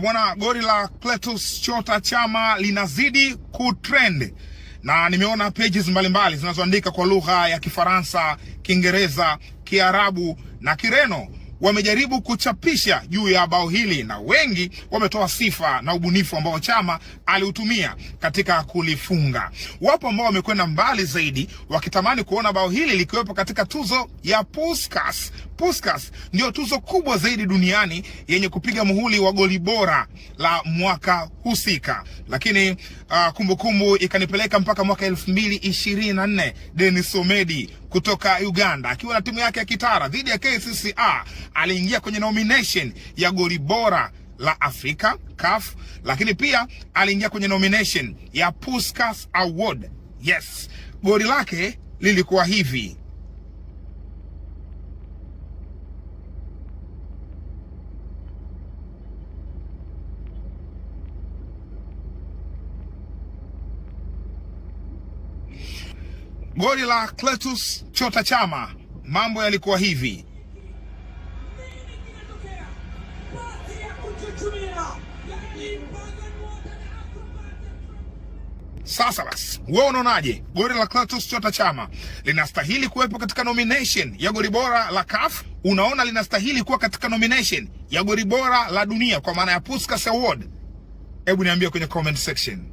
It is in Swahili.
Bwana, goli la Clatous Chota Chama linazidi kutrend na nimeona pages mbalimbali zinazoandika kwa lugha ya Kifaransa, Kiingereza, Kiarabu na Kireno wamejaribu kuchapisha juu ya bao hili, na wengi wametoa sifa na ubunifu ambao Chama aliutumia katika kulifunga. Wapo ambao wamekwenda mbali zaidi wakitamani kuona bao hili likiwepo katika tuzo ya Puskas. Puskas ndio tuzo kubwa zaidi duniani yenye kupiga muhuri wa goli bora la mwaka husika. Lakini kumbukumbu ikanipeleka mpaka mwaka 2024. Denis Omedi kutoka Uganda akiwa na timu yake ya Kitara dhidi ya KCCA aliingia kwenye nomination ya goli bora la Afrika CAF, lakini pia aliingia kwenye nomination ya Puskas Award. Yes, goli lake lilikuwa hivi. Goli la Clatous Chota Chama, mambo yalikuwa hivi. Sasa basi, wewe unaonaje? Goli la Clatous Chota Chama linastahili kuwepo katika nomination ya goli bora la CAF? Unaona linastahili kuwa katika nomination ya goli bora la dunia kwa maana ya Puskas Award? Hebu niambie kwenye comment section.